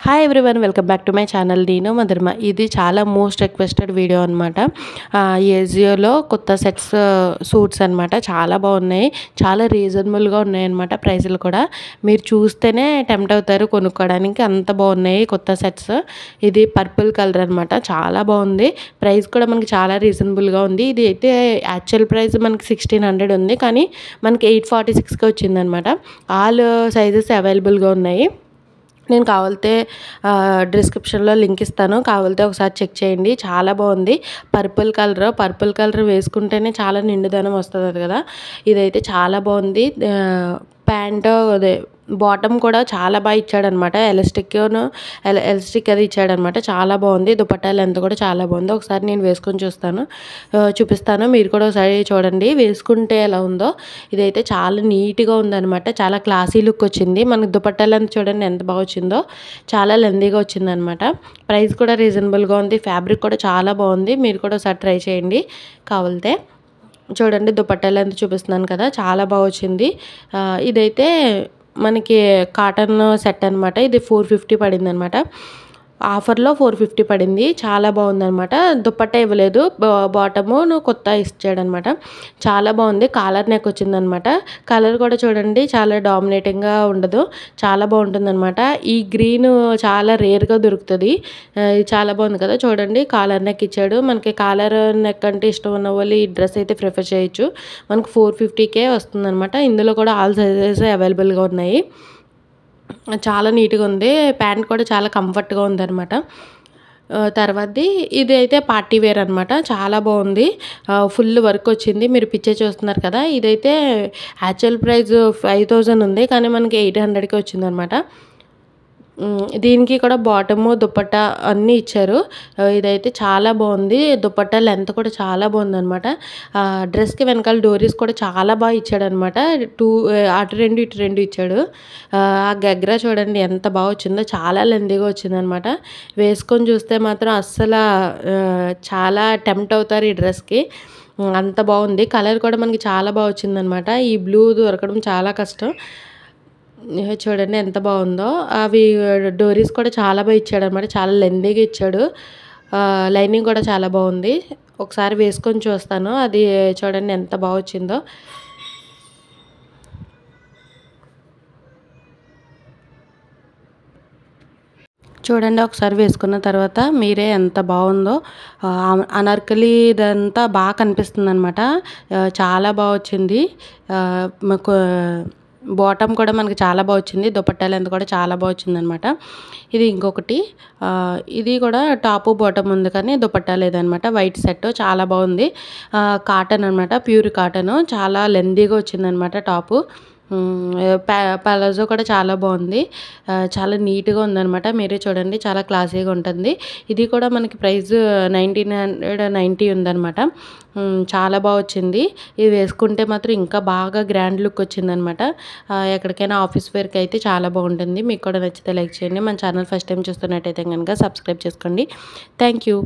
Hi everyone, welcome back to my channel. నేను మధురిమ. ఇది చాలా మోస్ట్ రిక్వెస్టెడ్ వీడియో అనమాట. ఏజియోలో కొత్త సెట్స్ సూట్స్ అనమాట. చాలా బాగున్నాయి, చాలా రీజనబుల్గా ఉన్నాయి అనమాట. ప్రైజులు కూడా మీరు చూస్తేనే టెంప్ట్ అవుతారు కొనుక్కోవడానికి, అంత బాగున్నాయి కొత్త సెట్స్. ఇది పర్పుల్ కలర్ అనమాట, చాలా బాగుంది. ప్రైస్ కూడా మనకి చాలా రీజనబుల్గా ఉంది. ఇది అయితే యాక్చువల్ ప్రైస్ మనకి 1600 ఉంది, కానీ మనకి 846కి వచ్చిందనమాట. ఆల్ సైజెస్ అవైలబుల్గా ఉన్నాయి. నేను కావాలితే డిస్క్రిప్షన్లో లింక్ ఇస్తాను, కావాలితే ఒకసారి చెక్ చేయండి. చాలా బాగుంది. పర్పుల్ కలర్ వేసుకుంటేనే చాలా నిండుదనం వస్తుంది కదా. ఇదైతే చాలా బాగుంది. ప్యాంటు అదే బాటమ్ కూడా చాలా బాగా ఇచ్చాడనమాట. ఎలాస్టిక్ అది ఇచ్చాడనమాట. చాలా బాగుంది. దుపట్టా లెంత్ కూడా చాలా బాగుంది. ఒకసారి నేను వేసుకొని చూపిస్తాను. మీరు కూడా ఒకసారి చూడండి వేసుకుంటే ఎలా ఉందో. ఇదైతే చాలా నీట్గా ఉందనమాట. చాలా క్లాసీ లుక్ వచ్చింది. మనకి దుపట్టా లెంత్ చూడండి ఎంత బాగా వచ్చిందో. చాలా లెంతీగా వచ్చిందనమాట. ప్రైస్ కూడా రీజనబుల్గా ఉంది. ఫ్యాబ్రిక్ కూడా చాలా బాగుంది. మీరు కూడా ఒకసారి ట్రై చేయండి కావాలితే. చూడండి దుపట్టా లెంత్ చూపిస్తున్నాను కదా, చాలా బాగా వచ్చింది. ఇదైతే మనకి కాటన్ సెట్ అనమాట. ఇది 450 పడింది అనమాట. ఆఫర్లో 450 పడింది. చాలా బాగుందనమాట. దుపట్టా ఇవ్వలేదు, బాటము కొత్త ఇచ్చాడనమాట. చాలా బాగుంది. కాలర్ నెక్ వచ్చిందనమాట. కలర్ కూడా చూడండి చాలా డామినేటింగ్గా ఉండదు, చాలా బాగుంటుందన్నమాట. ఈ గ్రీన్ చాలా రేర్గా దొరుకుతుంది. చాలా బాగుంది కదా. చూడండి కాలర్ నెక్ ఇచ్చాడు. మనకి కాలర్ నెక్ అంటే ఇష్టం ఉన్న వాళ్ళు ఈ డ్రెస్ అయితే ప్రిఫర్ చేయొచ్చు. మనకు 450కే వస్తుందన్నమాట. ఇందులో కూడా ఆల్ సైజెస్ అవైలబుల్గా ఉన్నాయి. చాలా నీట్గా ఉంది. ప్యాంట్ కూడా చాలా కంఫర్ట్గా ఉందన్నమాట. తర్వాతది ఇది అయితే పార్టీ వేర్ అనమాట. చాలా బాగుంది. ఫుల్ వర్క్ వచ్చింది. మీరు పిక్చర్ చూస్తున్నారు కదా. ఇదైతే యాక్చువల్ ప్రైస్ 5000 ఉంది, కానీ మనకి 800కి వచ్చిందనమాట. దీనికి కూడా బాటము దుపట్టా అన్నీ ఇచ్చారు. ఇదైతే చాలా బాగుంది. దుపట్టా లెంత్ కూడా చాలా బాగుందనమాట. డ్రెస్కి వెనకాల డోరీస్ కూడా చాలా బాగా ఇచ్చాడనమాట. అటు రెండు ఇచ్చాడు. ఆ గగ్రా చూడండి ఎంత బాగా వచ్చిందో, చాలా లెంతీగా వచ్చిందనమాట. వేసుకొని చూస్తే మాత్రం అస్సలు చాలా టెంప్ట్ అవుతారు ఈ డ్రెస్కి, అంత బాగుంది. కలర్ కూడా మనకి చాలా బాగా వచ్చిందనమాట. ఈ బ్లూ దొరకడం చాలా కష్టం. చూడండి ఎంత బాగుందో. అవి డోరీస్ కూడా చాలా బాగా ఇచ్చాడు అనమాట. చాలా లెంతీగా ఇచ్చాడు. లైనింగ్ కూడా చాలా బాగుంది. ఒకసారి వేసుకొని చూస్తాను. అది చూడండి ఎంత బాగా వచ్చిందో. చూడండి ఒకసారి వేసుకున్న తర్వాత మీరే ఎంత బాగుందో. అనార్కలి ఇదంతా బాగా కనిపిస్తుంది అనమాట. చాలా బాగా వచ్చింది. మాకు బాటమ్ కూడా మనకి చాలా బాగా వచ్చింది. దుపట్టా లెంత్ కూడా చాలా బాగా వచ్చిందనమాట. ఇది ఇంకొకటి. ఇది కూడా టాపు బాటమ్ ఉంది, కానీ దుపట్టా లేదనమాట. వైట్ సెట్ చాలా బాగుంది. కాటన్ అనమాట, ప్యూర్ కాటన్. చాలా లెంతీగా వచ్చిందనమాట టాపు. పలాజో కూడా చాలా బాగుంది. చాలా నీట్గా ఉందనమాట. మీరే చూడండి చాలా క్లాసీగా ఉంటుంది. ఇది కూడా మనకి ప్రైస్ 1990 ఉందనమాట. చాలా బాగా వచ్చింది. ఇది వేసుకుంటే మాత్రం ఇంకా బాగా గ్రాండ్ లుక్ వచ్చిందనమాట. ఎక్కడికైనా ఆఫీస్ వేర్కి అయితే చాలా బాగుంటుంది. మీకు కూడా నచ్చితే లైక్ చేయండి. మన ఛానల్ ఫస్ట్ టైం చూస్తున్నట్టయితే కనుక సబ్స్క్రైబ్ చేసుకోండి. Thank you.